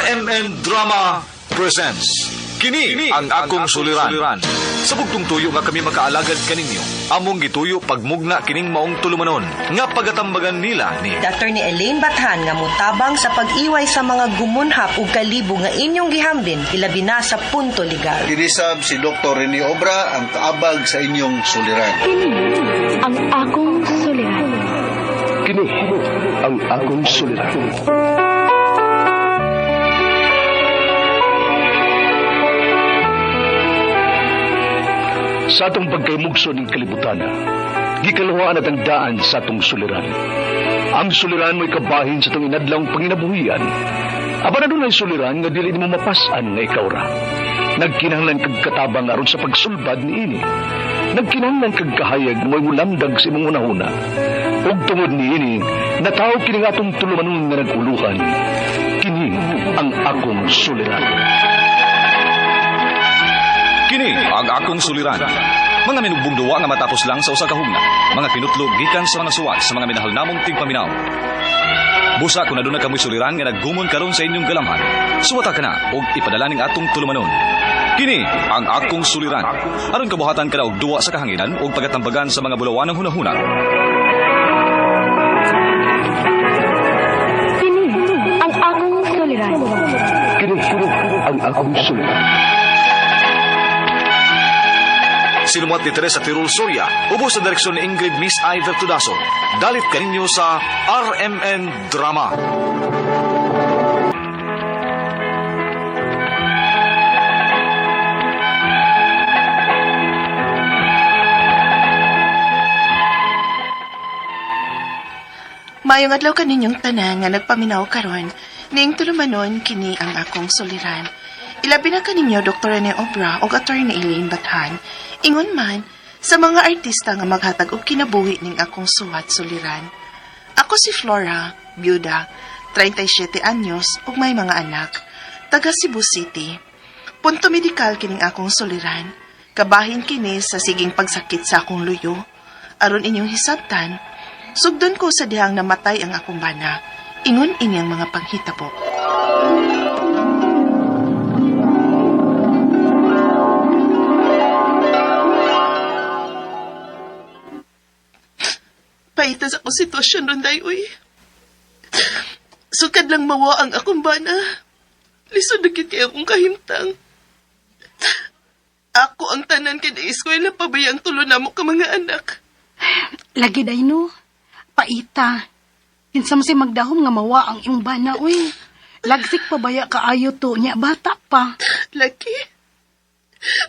RMN Drama presents Kini ang akong suliran. Sa bugtong tuyo nga kami makaalagad kaninyo, among gituyo pagmugna kining maong tulumanon nga pagatambagan nila ni Dr. ni Elaine Bathan nga mutabang sa pag-iway sa mga gumunhap ug kalibo nga inyong gihambin ilabi na sa punto legal. Dinisab si Dr. Rene Obra ang kaabag sa inyong suliran. Kini ang akong suliran. Kini ang akong suliran. Sa atong pagkaymugso ng kalibutan, gikalawaan at ang daan sa atong suliran. Ang suliran mo'y kabahin sa itong inadlang panginabuhian. Aba na doon ay suliran nga dili mo mapasan nga ikaw ra. Nagkinahanglan kag katabang aron sa pagsulbad ni ini. Nagkinahanglan kag kahayag mo'y mulamdag sa imong unahuna. Ug tungod ni ini, nataw kini nga atong tulumanon nga naguluhan. Kini ang akong suliran. Kini ang akong suliran. Mga minugbong duwa nga matapos lang sa usa ka hugna. Mga kinutlog gikan sa mga suwat sa mga minahal namong tigpaminaw. Busa kung aduna kamoy suliran nga naggumon karon sa inyong galamhan, suwata ka na og ipadala ning atong tulumanon. Kini ang akong suliran. Aron kabuhatan ka na og duwa sa kahanginan og pagatambagan sa mga bulawan ng hunahuna. Kini ang akong suliran. Kini ang akong suliran. Sinumat ni Teresa Tirul Soria, ubos sa direksyon ni Ingrid Miss Iver Tudaso. Dalit kaninyo sa RMN Drama. Mayong adlaw kaninyong tanan nga nagpaminaw karon, ning tulumanon kini ang akong suliran. Ilabi na kaninyo Dr. Rene Obra o Attorney Elaine Bathan. Ingon man sa mga artista nga maghatag og kinabuhi ning akong suwat suliran. Ako si Flora, byuda, 37 anyos ug may mga anak, taga Cebu City. Punto medikal kining akong suliran. Kabahin kini sa siging pagsakit sa akong luyo. Aron inyong hisabtan, sugdon ko sa dihang namatay ang akong bana. Ingon ini ang mga panghitabo. Paitas ako sitwasyon ron, Dayoy. Sukad lang mawa ang akong bana. Lisod na kiti akong kahimtang. Ako ang tanan kada eskwela pabayang tulo na mo ka mga anak. Lagi day no. Paita. Kinsa mo si magdahom nga mawa ang iyong bana, uy. Lagsik pa baya kaayo to niya bata pa. Laki.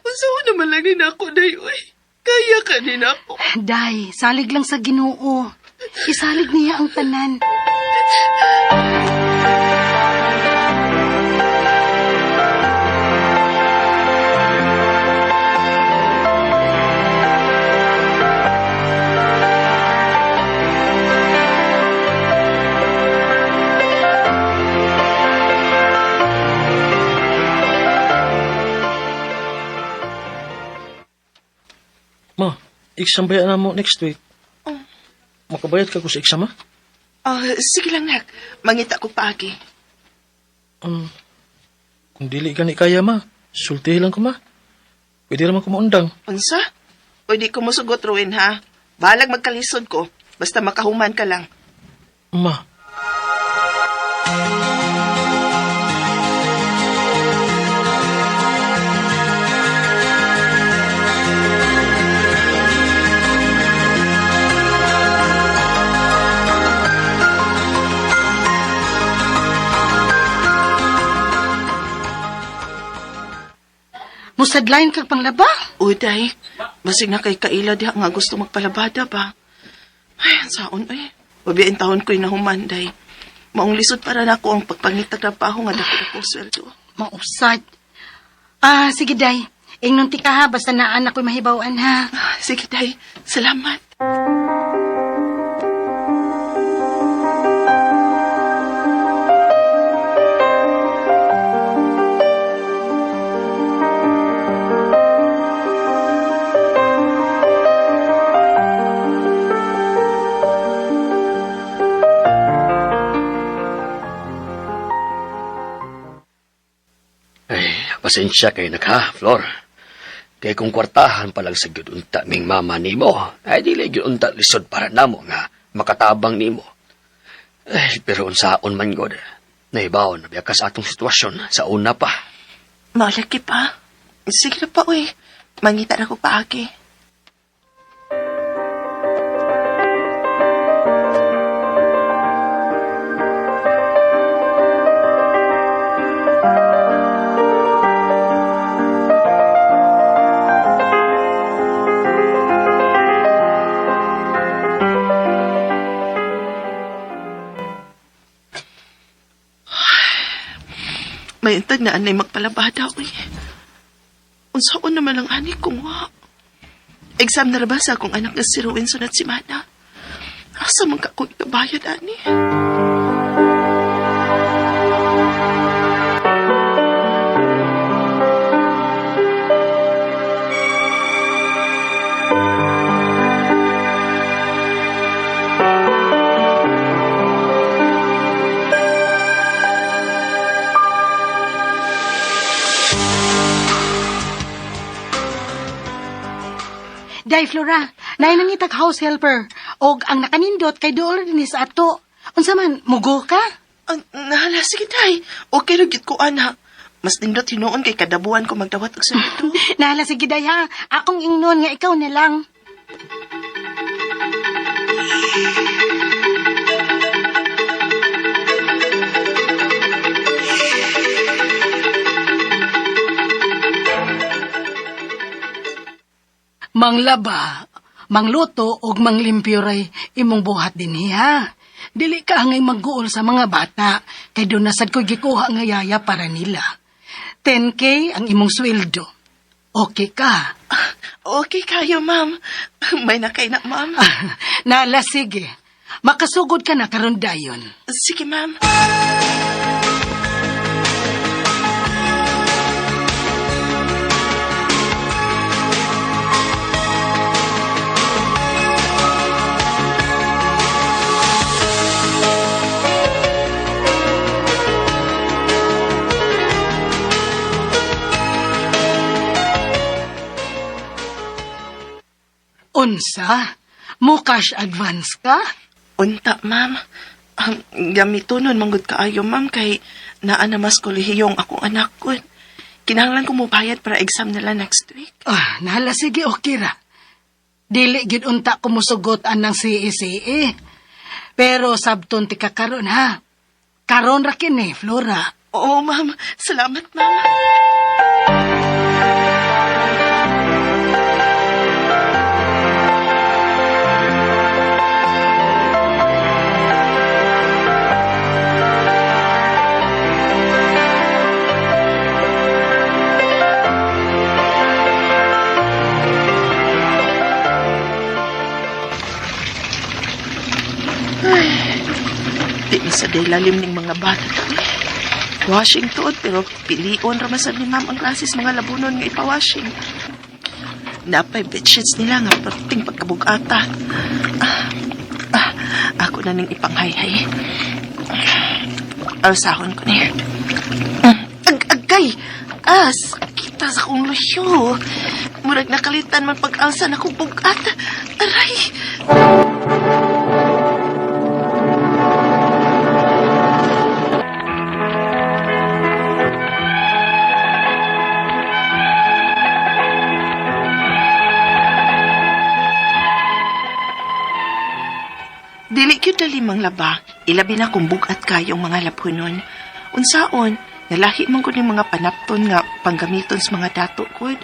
Usaw naman lagi na ako, Dayoy. Kaya ka din ako. Day, salig lang sa Ginoo. Isalig niya ang tanan. Ma, exam bayad na mo next week. Oh. Makabayad ka ko sa exam, ha? Sige lang, nak. Mangita ko paagi. Kung dili ka ni kaya, ma, sultihin lang ko, ma. Pwede naman ko maundang. Unsa? Pwede ko musugot, Ruin, ha? Balag magkalisod ko. Basta makahuman ka lang. Ma. Musadlayan kag panglaba? Uday, basig na kay kaila diha nga gusto magpalabada ba? Ay, ang saon ay. Pabiyain taon ko'y nahumanday. Maong lisod para na ako ang pagpangitag trabaho nga dako sweldo. Mausad. Sige day. Ingnon ti ka ha, basta naan ako'y mahibawaan ha. Sige, day. Salamat. Ay, pasensya kay naka, Flor. Kay kung kwartahan pa lang sa gyudunta ming mama nimo, ay dili gyudunta lisod para namo nga makatabang nimo. Ay, pero unsaon man god. Nahibaw na biya ka sa atong sitwasyon sa una pa. Malaki pa. Sige na pa, uy. Mangita na ko paagi. May intag na anay magpalabada, uy. Unsaon naman ang ani kong wa. Exam na rabasa akong anak na si Rowinson at si Mana. Asa man ka kong ikabayad, ani? Day, Flora, naay nangitag house helper. Og ang nakanindot kay dool ni sa ato. Unsa man, mugo ka? Ang nahala, sige tay. Okay ragit ko, ana. Mas nindot hinoon kay kadabuan ko magdawat og sunod. Nahala, sige, Day, ha. Akong ingnon nga ikaw na lang. Manglaba, mangluto og manglimpyo ray imong buhat dinhi ha. Dili ka ngay magguol sa mga bata kay doon nasad ko gikuha nga yaya para nila. 10K ang imong sweldo. Okay ka? Okay kayo, ma'am. May nakay na, ma'am. Nala, sige. Makasugod ka na karon dayon. Sige, ma'am. Unsa? Mo cash advance ka? Unta, ma'am. Gamitonon manggod kaayo, ma'am, kay naa na mas kolehiyong akong anak ko. Kinahanglan ko mo bayad para exam nila next week. Nala, sige, okay ra. Dili gid unta ko musugot anang CECE. Pero sabton ti kakaron ha. Karon ra kini, Flora. Oo, ma'am. Salamat, ma'am. Di na sa lalim ng mga bata kami. Washing tuod, pero pilion ramasan ni ma'am ang klases mga labunon nga ipawashing. Napay bedsheets nila nga perting pagkabugata. Ako na ning ipanghayhay. Alsahon ko niya. Agay! Kita sa kong lusyo. Murag nakalitan man pag-alsa na kong bugata. Aray! Dili kyud na limang laba, ilabi na kung bugat kayong mga lapunon. Unsaon, nalahi man ko ng mga panapton nga panggamiton sa mga dato kod.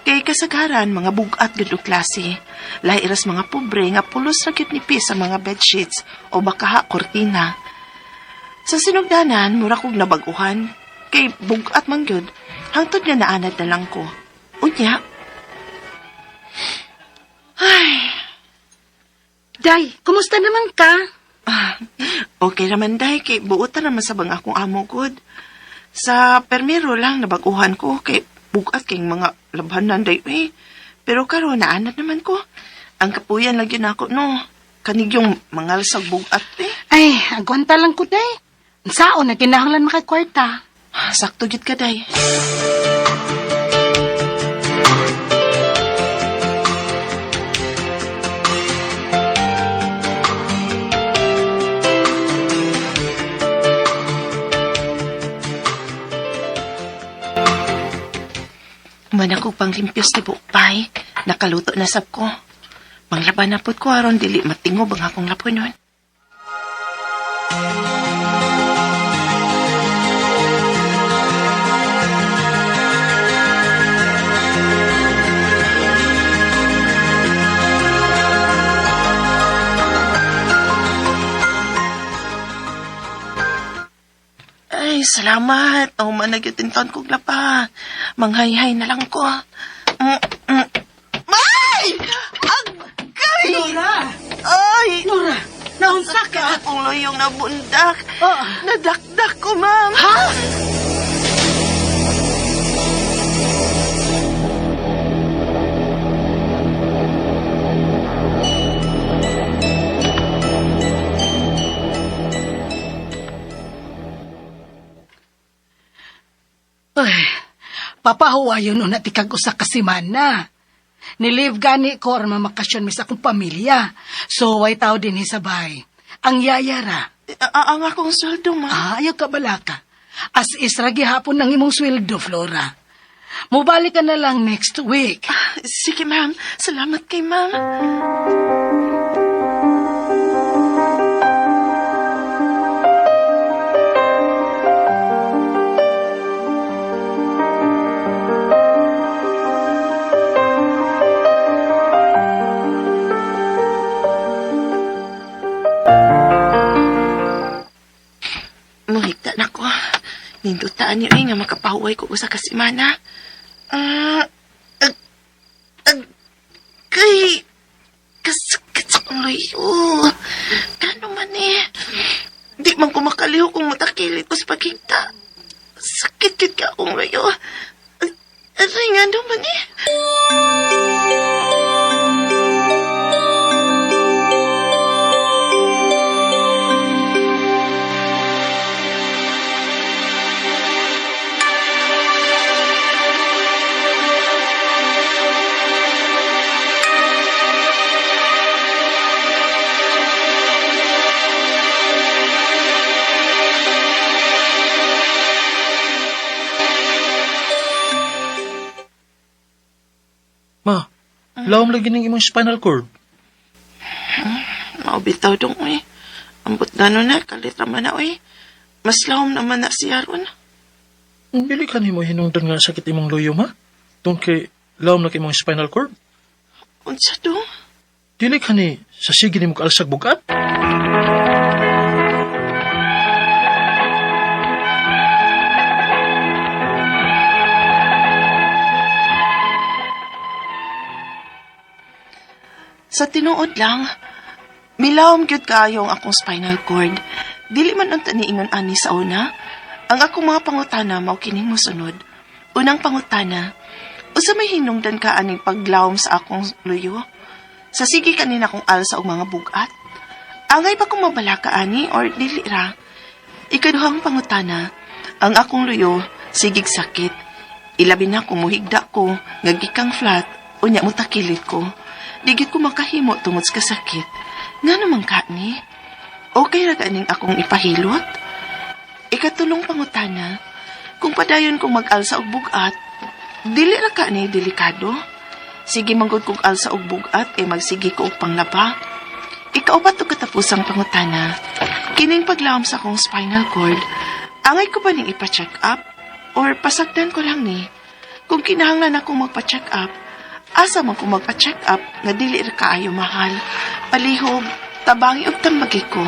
Kay kasagaran, mga bugat gud og klase. Lairas mga pobre nga pulos ra gyud nipis sa mga bedsheets o bakaha kortina. Sa sinugdanan, mura kog nabaguhan. Kay bugat man gyud, hangtod nga naanad na lang ko. Unya. Ay. Day, kumusta naman ka? Okay naman, Day. Kay buutan naman sa bang akong amo, good. Sa permiro lang nabaguhan ko. Kay bugat kayong mga labhanan, Day. Pero karon naanad naman ko. Ang kapuyan lagi na ako, no. Kanig yung mangal sa bugat, Ay, agwanta lang ko, Day. Sao na kinahanglan makakwarta? Sakto gid ka, day. Man ako pang limpios ni Bukpay. Nakaluto na sab ko. Manglaban na pud ko aron dili matingob ang akong lapunon. Ay, salamat. O, managyutin taon kong lapa. Manghayhay na lang ko. Ay! Agay! Nora! Ay! Nora! Naunsa ka? Akong loyong nabundak. Oh. Nadakdak ko, ma'am. Ha? Ay, papahuwayon nun at ikag usa ka semana. Nilive gani ko or mamakasyon mis akong pamilya. So, way tao din hisabay. Ang yayara. Ang akong sweldo, ma'am. Ayaw ka balaka. As is, ragi hapon ng imong sweldo, Flora. Mubalik ka na lang next week. Sige, ma'am. Salamat kay ma'am. Muhigda na ko. Nindutaan niyo nga makapahuway ko usa ka semana. Kay kasakit sa panglayo. Kano man di man ko makaliw kung matakilit ko sa pagkita. Sakit ka akong layo. Aray nga naman Ma, lawom lagi ng imong spinal cord. Maubitaw dong, Ambot gano'n na, kalit naman na, Mas lahom naman na siya ron. Dili ka nimo hinungdan nga sakit imong loyo, ma? Tungkay lawom lagi imong spinal cord. Unsa dong? Dili ka ni sa sige nimo kaalsag bugat. Sa tinuod lang, milawom gyud kaayo ang akong spinal cord. Dili man unta niingon ani sa una. Ang akong mga pangutana mao kining mosunod. Unang pangutana, usa may hinungdan ka aning paglawom sa akong luyo? Sa sige kanina kong alsa og mga bugat? Angay pa kong mabalaka ani or dili ra? Ikaduhang pangutana, ang akong luyo sigig sakit. Ilabi na kung muhigda ko, ngagikang flat, unya mo takilit ko. Digit ko makahimo tungod sa kasakit. Nga naman ka ni? Okay ra ganing akong ipahilot? Ikatulong pangutana, kung padayon kong mag-alsa og bugat, dili ra ka ni delikado? Sige manggod kong alsa og bugat, magsige ko og panglaba. Ikaupat og katapusang pangutana, kining paglawom sa akong spinal cord, angay ko ba ning ipa-check up? Or pasagdan ko lang ni? Kung kinahanglan akong magpa-check up, asa man ko magpa-check up nga dili ra kaayo mahal. Palihog, tabangi og tambagi ko,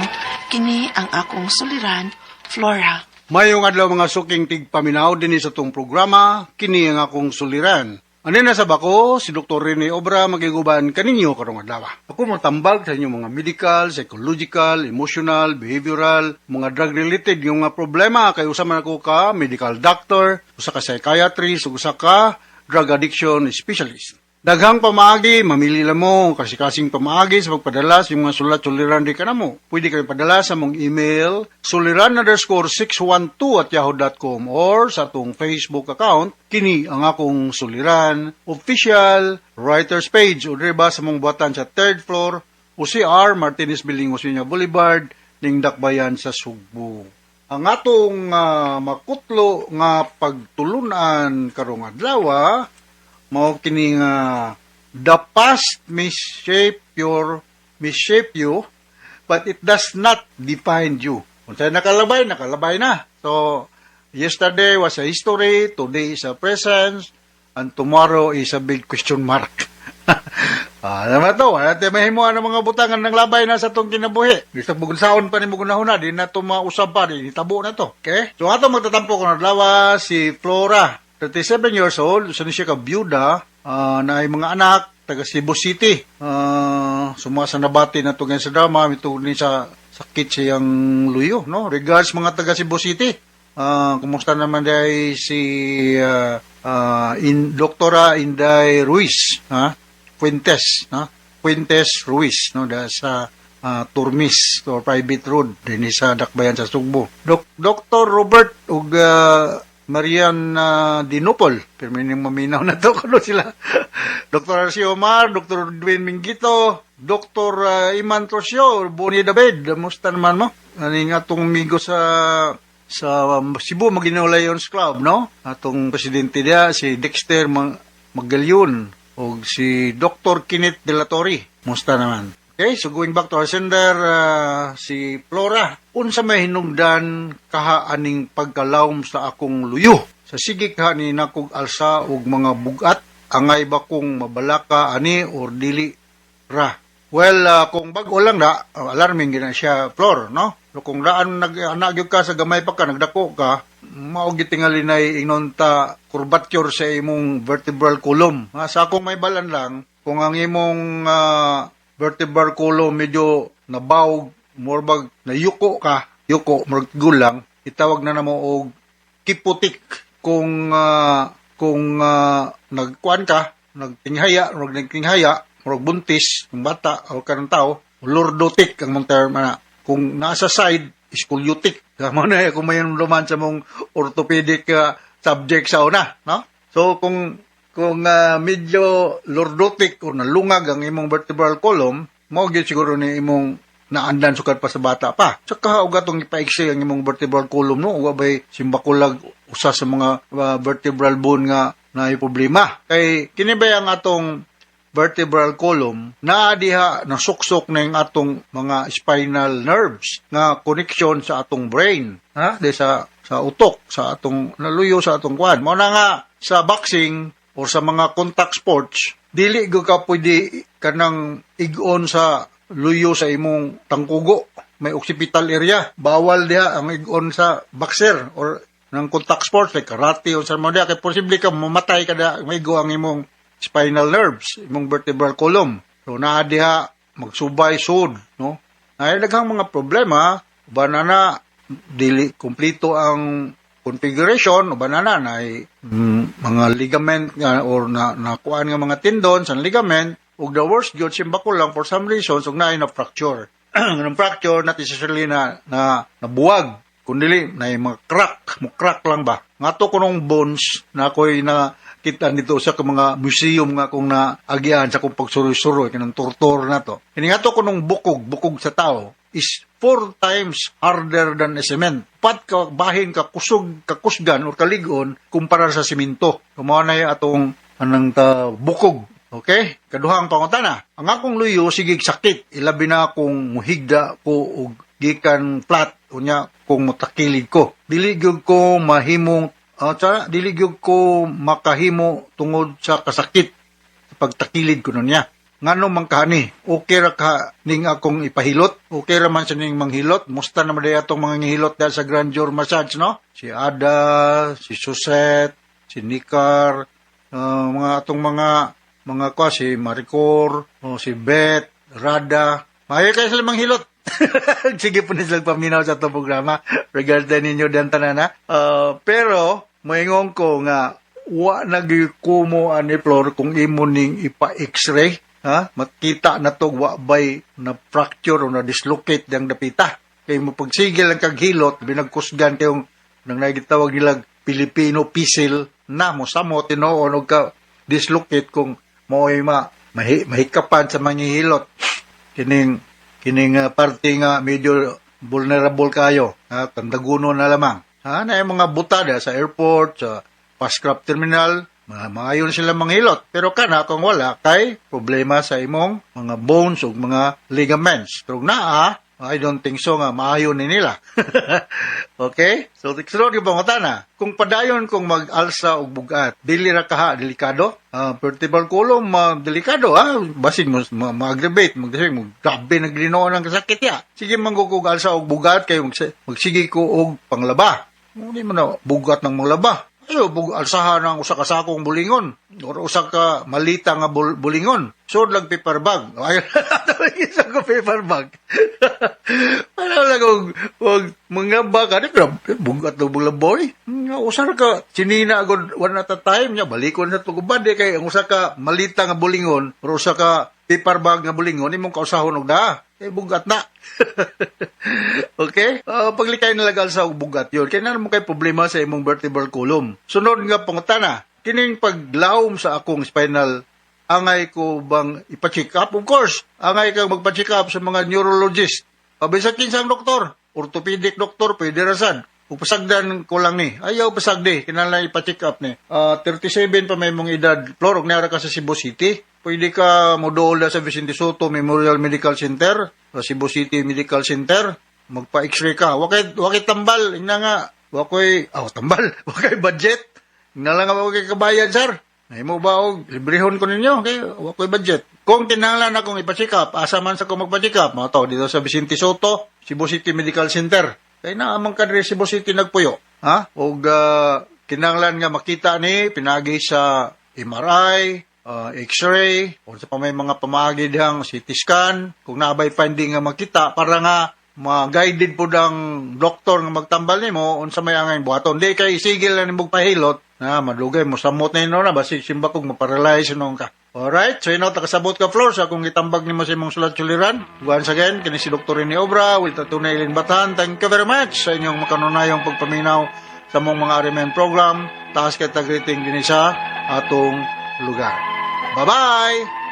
kini ang akong suliran, Flora. Mayong adlaw mga suking tigpaminaw din sa tong programa, kini ang akong suliran. Ano na sa bako, si Dr. Rene Obra magiguban kaninyo karong adlaw. Ako magtambag sa inyong mga medical, psychological, emotional, behavioral, mga drug-related yung mga problema. Kaya usa man ako ka medical doctor, usa ka psychiatrist, usa ka drug addiction specialist. Daghang pamaagi, mamili lang mo, kasi-kasing pamaagi sa pagpadala sa mga sulat-suliran di ka na mo. Pwede kayo padala sa mong email, suliran_612@yahoo.com or sa atong Facebook account, kini ang akong suliran, official, writer's page, o diba sa mong buhatan sa 3rd floor, UCR, Martinez Building, Osmeña Boulevard, ning Dakbayan sa Sugbo. Ang atong makutlo nga pagtulunan karong adlaw, mao kini nga the past may shape you, but it does not define you. Kung sa'yo nakalabay na. So, yesterday was a history, today is a present, and tomorrow is a big question mark. Alam na to, wala tayo mahimuan ng mga butangan ng labay na sa itong kinabuhi. Gusto bugunsaon pa ni Mugunahuna, di na ito mausap pa, di tabo na to. Okay? So, ato magtatampo ko na adlaw si Flora, 37 years old, sa siya ka byuda, na ay mga anak, taga Cebu City. Sumasa nabati na ito ngayon sa drama, ito ni sa sakit siyang luyo, no? Regards mga taga Cebu City. Kumusta naman day si Doktora Inday Ruiz, Fuentes Ruiz, no? Da sa Turmis or Private Road, din sa Dakbayan sa Sugbo. Dr. Robert ug Marian Dinopol, pero may maminaw na to kuno sila. Dr. Arcio Omar, Dr. Dwayne Mingito, Dr. Iman Trosio, Bonnie David, musta naman mo? Aning atong migo sa Cebu Maguinao Lions Club, no? Atong presidente dia si Dexter Magalyon o si Dr. Kenneth De La Torre. Musta naman? Okay, so going back to our sender, si Flora, unsa may hinungdan kaha aning pagkalawom sa akong luyo. Sa sige kaha ni nakog alsa og mga bugat, angay ba kong mabalaka ani or dili ra. Well, kung bago lang da, alarming gina siya, Flor, no? So, kung daan nag-anagyo ka sa gamay pa ka, nagdako ka, maugit tingali na inonta curvature sa imong vertebral column. Sa akong may balan lang, kung ang imong vertebral column medyo nabawg, morbag na yuko, morag gulang, itawag na namo og kiputik. Kung nagkuan ka, nagtinghaya, morag buntis, ng bata, o kanang tao, lordotic ang mong term na. Kung nasa side, scoliotic. Kamo na kung may luman sa mong orthopedic subject sa una, no? So, kung medyo lordotic o nalungag ang imong vertebral column, mawagin siguro ni imong naandan sukat pa sa bata pa. Saka uga itong ipaiksi ang imong vertebral column, no? Uga ba'y simbakulag usa sa mga vertebral bone nga na problema. Kay kinibay ang atong vertebral column na diha nasuksok na yung atong mga spinal nerves nga connection sa atong brain. Di sa utok, sa atong naluyo sa atong kwan. Mo na nga sa boxing o sa mga contact sports, dili go ka pwede kanang igon sa luyo sa imong tangkugo. May occipital area. Bawal diha ang igon sa boxer or ng contact sports like karate o sa mga kay posible ka mamatay kada may go ang imong spinal nerves, imong vertebral column. So naa diha magsubay sud, no? Ay daghang mga problema, banana dili kumpleto ang configuration, banana na mga ligament nga or nakuan nga mga tendons ang ligament ug the worst gyud simbako lang for some reasons ug naay na fracture. Ang fracture not necessarily na buwag, kundi na mga crack lang ba. Ngato kunong bones na ako'y na kita dito sa mga museum nga kung naagyan sa kung pagsuroy-suroy kanang tortor na to. Ini nga to kunong bukog sa tao is 4 times harder than a cement. Pat ka bahin ka kusgan or kaligon kumpara sa simento. Kumaw na atong anang bukog. Okay? Kaduhang pangutana. Ang akong luyo sigig sakit. Ilabi na akong muhigda ko og gikan flat unya kung mutakilid ko. Dili gyud ko mahimong diligyog ko makahimo tungod sa kasakit pagtakilid ko nun niya. Ngano man kahani, okay ra ka ning akong ipahilot, okay ra man sa ning manghilot, musta naman day atong mga ngihilot dahil sa grandeur massage, no? Si Ada, si Susette, si Nikar, mga atong mga si Maricor, si Beth, Rada, mayo kayo sila manghilot. Sige po na sila paminaw sa itong programa regarding ninyo dan tanana. Pero, moingon ko nga, wa nagikumo ani Flor kung imo ning ipa-x-ray, ha? Makita na to wa bay na fracture o na dislocate dang dapita. Kay mo pagsigil ang kaghilot, binagkusgan kayong nang nagitawag nilang Filipino pisil na mo samo tinuon og ka dislocate kung mo'y mahikapan sa manghihilot. Kining parte nga medyo vulnerable kayo, ha? Tandaguno na lamang. Ha? Na yung mga butada sa airport, sa pascrap terminal, maayon sila manghilot. Pero kana kung wala, kay problema sa imong mga bones o mga ligaments. Pero I don't think so nga maayon ni nila. Okay? So, tiksunod yung pangutana. Kung padayon kung mag-alsa o bugat, dili ra kaha, delikado? Vertebral column, delikado, ha? Basin mo, ma-aggravate, grabe naglinoon ang kasakit ya. Sige manggukog alsa o bugat, kayo magsige ko og panglaba. Hindi mo na bugat ng manglaba. Ayo, alsahan ng usa ka sakong bulingon or usa ka malita nga bulingon. So, lang paper bag. Ay, isa ko paper bag. Ano lang kung mga baka, bugat ng bulaboy. Usa ka, sinina agad one at a time niya, balikon sa tugubad. Kaya ang usa ka malita nga bulingon or usa ka paper bag nga bulingon, imong kausahon og da. Bugat na. Okay? Paglikay nalagal sa bugat yun. Kaya na mo kay problema sa imong vertebral column. Sunod nga pangutana, kining paglawom sa akong spinal, angay ko bang ipa-check up? Of course, angay kang magpa-check up sa mga neurologist. Pabisa kinsang doktor, orthopedic doktor, pwede rasan. Upasagdan ko lang ni. Ayaw pasagdi, kinala ipa-check up ni. 37 pa may mong edad, Flor, og nara ka sa Cebu City. Pwede ka modool sa Vicente Soto Memorial Medical Center, sa Cebu City Medical Center, magpa-x-ray ka. Wakay tambal, ina nga, tambal, wakay budget. Ina lang nga wakay kabayan, sir. Ay mo ba og librehon ko ninyo, okay? Wakay budget. Kung kinahanglan akong ipa-check up, asa man sa kong magpa-check up, mga to, dito sa Vicente Soto, Cebu City Medical Center. Kaya na amang kadre Cebu City nagpuyo. Ha? Og kinahanglan nga makita ni, pinagi sa MRI, X-ray, o sa may mga pamagi dihang CT scan, kung naabay finding nga makita, para nga ma-guided po dang doktor nga magtambal nimo unsa may angay buhaton. Di kay sigil na nimog pahilot, na madugay mo samot na ino na, basi simba kong maparalyze nung ka. Alright, so takasabot ka Flor sa kung itambag nimo sa imong sulat-suliran. Once again, kini si Dr. Rene Obra, will tatunay Ilin Batan. Thank you very much sa inyong makanunayong pagpaminaw sa mong mga RMN program. Taas kay tagriting din sa atong lugar. Bye-bye!